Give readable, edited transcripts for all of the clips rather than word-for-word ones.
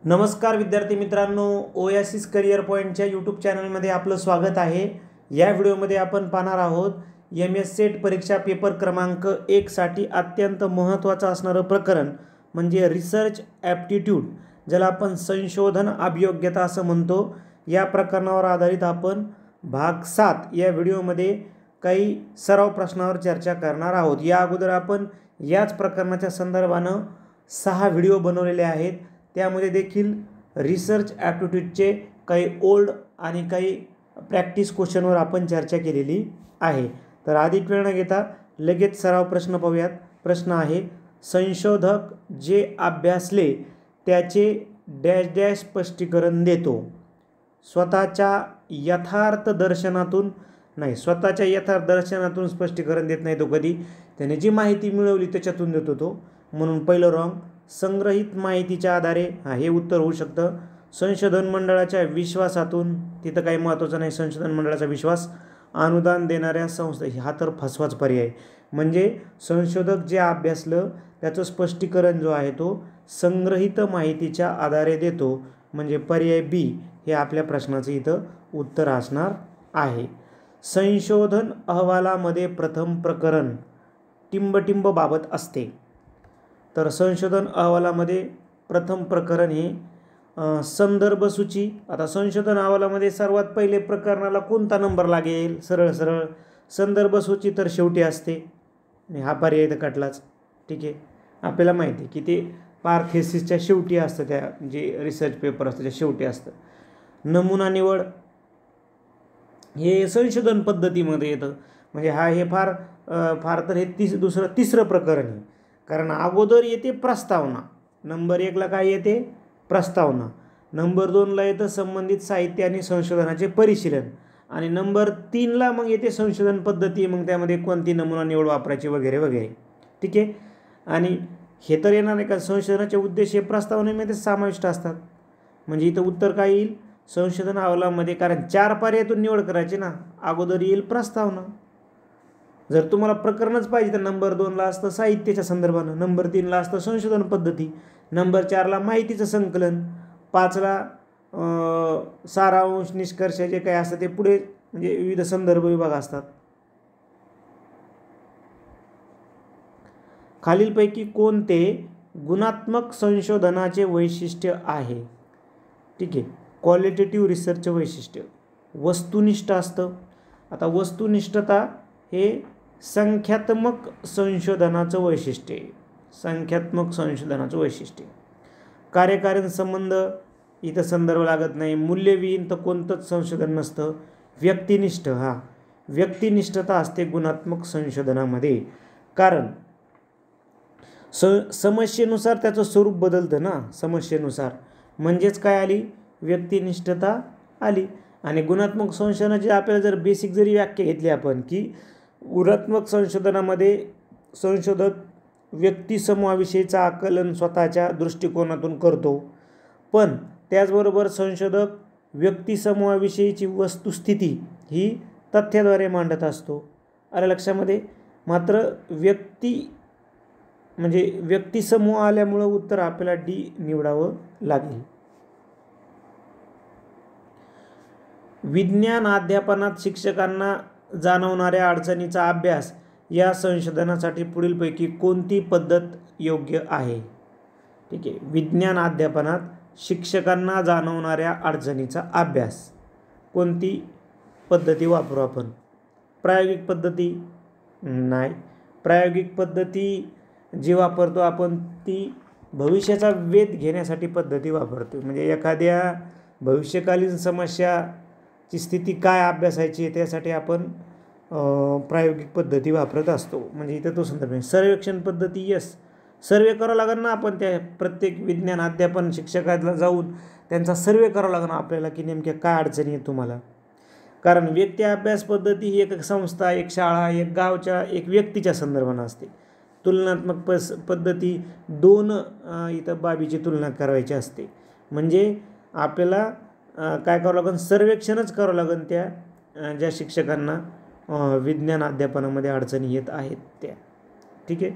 नमस्कार विद्यार्थी मित्रांनो, ओएसिस करियर पॉईंटच्या यूट्यूब चॅनलमध्ये आपलं स्वागत आहे। या व्हिडिओमध्ये आपण पाहणार आहोत MS सेट परीक्षा पेपर क्रमांक 1 साठी अत्यंत महत्त्वाचं असणारं प्रकरण म्हणजे रिसर्च ॲप्टिट्यूड, ज्याला आपण संशोधन अभियोग्यता असं म्हणतो। या प्रकरणावर आधारित आपण भाग 7 या व्हिडिओमध्ये काही सराव प्रश्नावर चर्चा करणार आहोत। या अगोदर आपण याच प्रकरणाच्या संदर्भानं 6 व्हिडिओ बनवलेले आहेत। त्यामध्ये देखील रिसर्च ॲप्टिट्यूडचे काही ओल्ड आणि काही प्रॅक्टिस क्वेश्चनवर आपण चर्चा केलेली आहे। तर अधिक वेळ न घेता लगेच सराव प्रश्न पाहूयात। प्रश्न आहे, संशोधक जे अभ्यासले त्याचे डॅश डॅश स्पष्टीकरण देतो। स्वतःच्या यथार्थ दर्शनातून स्पष्टीकरण देत नाही तो कधी, त्याने जी माहिती मिळवली त्याच्यातून देतो तो, म्हणून पहिलं रॉंग। संग्रहित माहितीच्या आधारे हे उत्तर होऊ शकतं। संशोधन मंडळाच्या विश्वासातून, तिथं काही महत्त्वाचं नाही, संशोधन मंडळाचा विश्वास। अनुदान देणाऱ्या संस्था, हा तर फसवाच पर्याय। म्हणजे संशोधक जे अभ्यासलं त्याचं स्पष्टीकरण जो आहे तो संग्रहित माहितीच्या आधारे देतो, म्हणजे पर्याय बी हे आपल्या प्रश्नाचं इथं उत्तर असणार आहे। संशोधन अहवालामध्ये प्रथम प्रकरण टिंबटिंब बाबत असते। तर संशोधन अहवालामध्ये प्रथम प्रकरण हे संदर्भ सूची। आता संशोधन अहवालामध्ये सर्वात पहिले प्रकरणाला कोणता नंबर लागेल? सरळ सरळ संदर्भ सूची तर शेवटी असते, हा पर्याय तर कटलाच। ठीक आहे, आपल्याला माहिती आहे की ते पार्थेसिसच्या शेवटी असतं, त्या जे रिसर्च पेपर असतं त्या शेवटी असतं। नमुना निवड हे संशोधन पद्धतीमध्ये येतं, म्हणजे हे फार तर हे तिसरं प्रकरण आहे। कारण अगोदर येते प्रस्तावना, नंबर 1ला काय येते? प्रस्तावना। नंबर 2ला येतं संबंधित साहित्य आणि संशोधनाचे परिशीलन, आणि नंबर 3ला मग येते संशोधन पद्धती, मग त्यामध्ये कोणती नमुना निवड वापरायची वगैरे वगैरे। ठीक आहे, आणि हे तर येणार नाही का संशोधनाचे उद्देश हे प्रस्तावनेमध्ये समाविष्ट असतात। म्हणजे इथं उत्तर काय येईल? संशोधन अहवालामध्ये, कारण 4 पर्यायातून निवड करायची ना, अगोदर येईल प्रस्तावना। जर तुम्हाला प्रकरणच पाहिजे तर नंबर 2ला असतं साहित्याच्या संदर्भानं, नंबर 3ला असतं संशोधन पद्धती, नंबर 4ला माहितीचं संकलन, 5ला सारांश निष्कर्ष जे काही असतं ते पुढे, म्हणजे विविध संदर्भ विभाग असतात। खालीलपैकी कोणते गुणात्मक संशोधनाचे वैशिष्ट्य आहे? ठीक आहे, क्वालिटेटिव्ह रिसर्चचे वैशिष्ट्य वस्तुनिष्ठ असतं। आता वस्तुनिष्ठता हे संख्यात्मक संशोधनाचं वैशिष्ट्य आहे, संख्यात्मक संशोधनाचं वैशिष्ट्य। कार्यकारण संबंध, इथं संदर्भ लागत नाही। मूल्यविहीन तर कोणतंच संशोधन नसतं। व्यक्तिनिष्ठ, व्यक्तिनिष्ठता असते गुणात्मक संशोधनामध्ये, कारण समस्येनुसार त्याचं स्वरूप बदलतं ना, समस्येनुसार, म्हणजेच काय आली? व्यक्तिनिष्ठता आली। आणि गुणात्मक संशोधनाची आपल्याला जर बेसिक जरी व्याख्या घेतली आपण, की गुणात्मक संशोधनामध्ये संशोधक व्यक्तिसमूहाविषयीचं आकलन स्वतःच्या दृष्टिकोनातून करतो, पण त्याचबरोबर संशोधक व्यक्तिसमूहाविषयीची वस्तुस्थिती ही तथ्याद्वारे मांडत असतो। आलं लक्षामध्ये? मात्र व्यक्तिसमूह आल्यामुळं उत्तर आपल्याला डी निवडावं लागेल। विज्ञान अध्यापनात शिक्षकांना जाणवणाऱ्या अडचणीचा अभ्यास या संशोधनासाठी पुढीलपैकी कोणती पद्धत योग्य आहे? ठीक आहे, विज्ञान अध्यापनात शिक्षकांना जाणवणाऱ्या अडचणीचा अभ्यास कोणती पद्धती वापरू आपण? प्रायोगिक पद्धती नाही, प्रायोगिक पद्धती जी वापरतो आपण ती भविष्याचा वेध घेण्यासाठी पद्धती वापरतो। म्हणजे एखाद्या भविष्यकालीन समस्याची स्थिती काय अभ्यासायची आहे त्यासाठी आपण प्रायोगिक पद्धती वापरत असतो। म्हणजे इथं तो संदर्भ आहे। सर्वेक्षण पद्धती, यस, सर्वे करावं लागेल ना आपण, त्या प्रत्येक विज्ञान अध्यापन शिक्षकाला जाऊन त्यांचा सर्वे करावा लागेल आपल्याला, की नेमक्या काय अडचणी आहेत तुम्हाला। कारण व्यक्ती अभ्यास पद्धती ही एक संस्था, एक शाळा, एक गावच्या, एक व्यक्तीच्या संदर्भानं असते। तुलनात्मक पद्धती 2 इथं बाबीची तुलना करायची असते। म्हणजे आपल्याला काय करावं लागेल? सर्वेक्षणच करावं लागेल त्या ज्या शिक्षकांना विज्ञान अध्यापनामध्ये अडचणी येत आहेत त्या। ठीक आहे,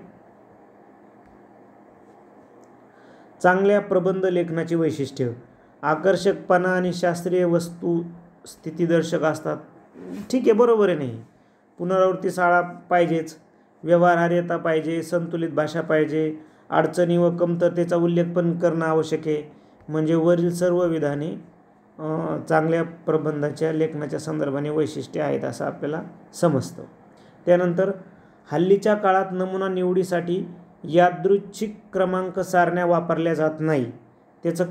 चांगल्या प्रबंध लेखनाची वैशिष्ट्य आकर्षकपणा आणि शास्त्रीय वस्तू स्थितीदर्शक असतात. ठीक आहे, बरोबर आहे. नाही, पुनरावृत्ती शाळा पाहिजेच, व्यवहार्यता पाहिजे, संतुलित भाषा पाहिजे, अडचणी व कमतरतेचा उल्लेख पण करणं आवश्यक आहे. म्हणजे वरील सर्व विधाने चांगल्या प्रबंधाच्या लेखनाच्या संदर्भाने वैशिष्ट्ये आहेत असं आपल्याला समजतं. त्यानंतर हल्लीच्या काळात नमुना निवडीसाठी यादृच्छिक क्रमांक सारण्या वापरल्या जात नाही. त्याचं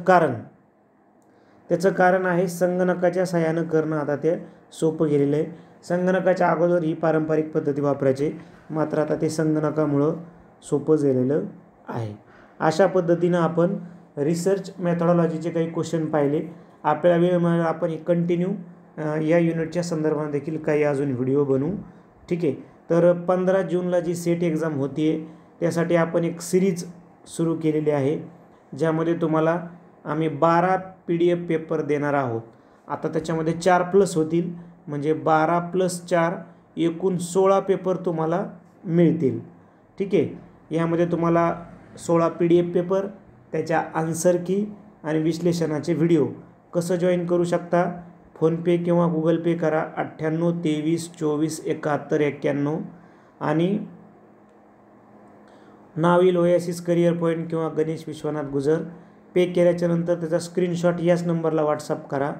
कारण आहे संगणकाच्या सहाय्यानं करणं आता ते सोपं गेलेलं आहे. संगणकाच्या अगोदर ही पारंपरिक पद्धती वापरायचे, मात्र आता ते संगणकामुळं सोपं झालेलं आहे. अशा पद्धतीनं आपण रिसर्च मेथॉडॉलॉजीचे काही क्वेश्चन पाहिले. आपल्याला वेळ मिळाला आपण कंटिन्यू या युनिटच्या संदर्भात देखील काही अजून व्हिडिओ बनवू. ठीक आहे. तर 15 जूनला जी सेट एक्झाम होती आहे त्यासाठी आपण एक सिरीज सुरू केलेली आहे, ज्यामध्ये तुम्हाला आम्ही 12 PDF पेपर देणार आहोत. आता त्याच्यामध्ये 4+ होतील, म्हणजे 12 + 4 एकूण 16 पेपर तुम्हाला मिळतील. ठीक आहे. यामध्ये तुम्हाला 16 PDF पेपर, त्याच्या आन्सर की आणि विश्लेषणाचे व्हिडिओ. कसं जॉईन करू शकता? फोनपे किंवा गुगल पे करा 98 23 24 71 91 आणि नाव येईल ओएसिस करिअर पॉईंट किंवा गणेश विश्वनाथ गुजर. पे केल्याच्यानंतर त्याचा स्क्रीनशॉट याच नंबरला व्हॉट्सअप करा.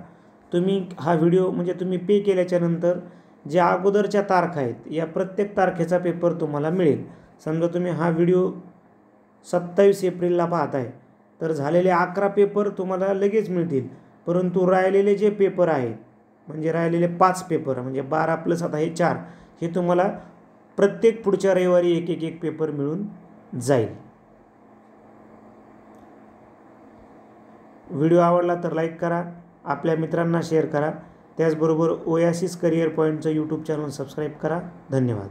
तुम्ही हा व्हिडिओ म्हणजे तुम्ही पे केल्याच्यानंतर ज्या अगोदरच्या तारखा आहेत या प्रत्येक तारखेचा पेपर तुम्हाला मिळेल. समजा तुम्ही हा व्हिडिओ 27 एप्रिलला पाहताय तर झालेले 11 पेपर तुम्हाला लगेच मिळतील, परंतु राहिलेले जे पेपर आहेत म्हणजे राहिलेले 5 पेपर म्हणजे 12 + आता हे 4 हे तुम्हाला प्रत्येक पुढच्या रविवारी एक पेपर मिळून जाईल. व्हिडिओ आवडला तर लाईक करा, आपल्या मित्रांना शेअर करा. त्याचबरोबर ओएसिस करिअर पॉईंटचं यूट्यूब चॅनल सबस्क्राईब करा. धन्यवाद.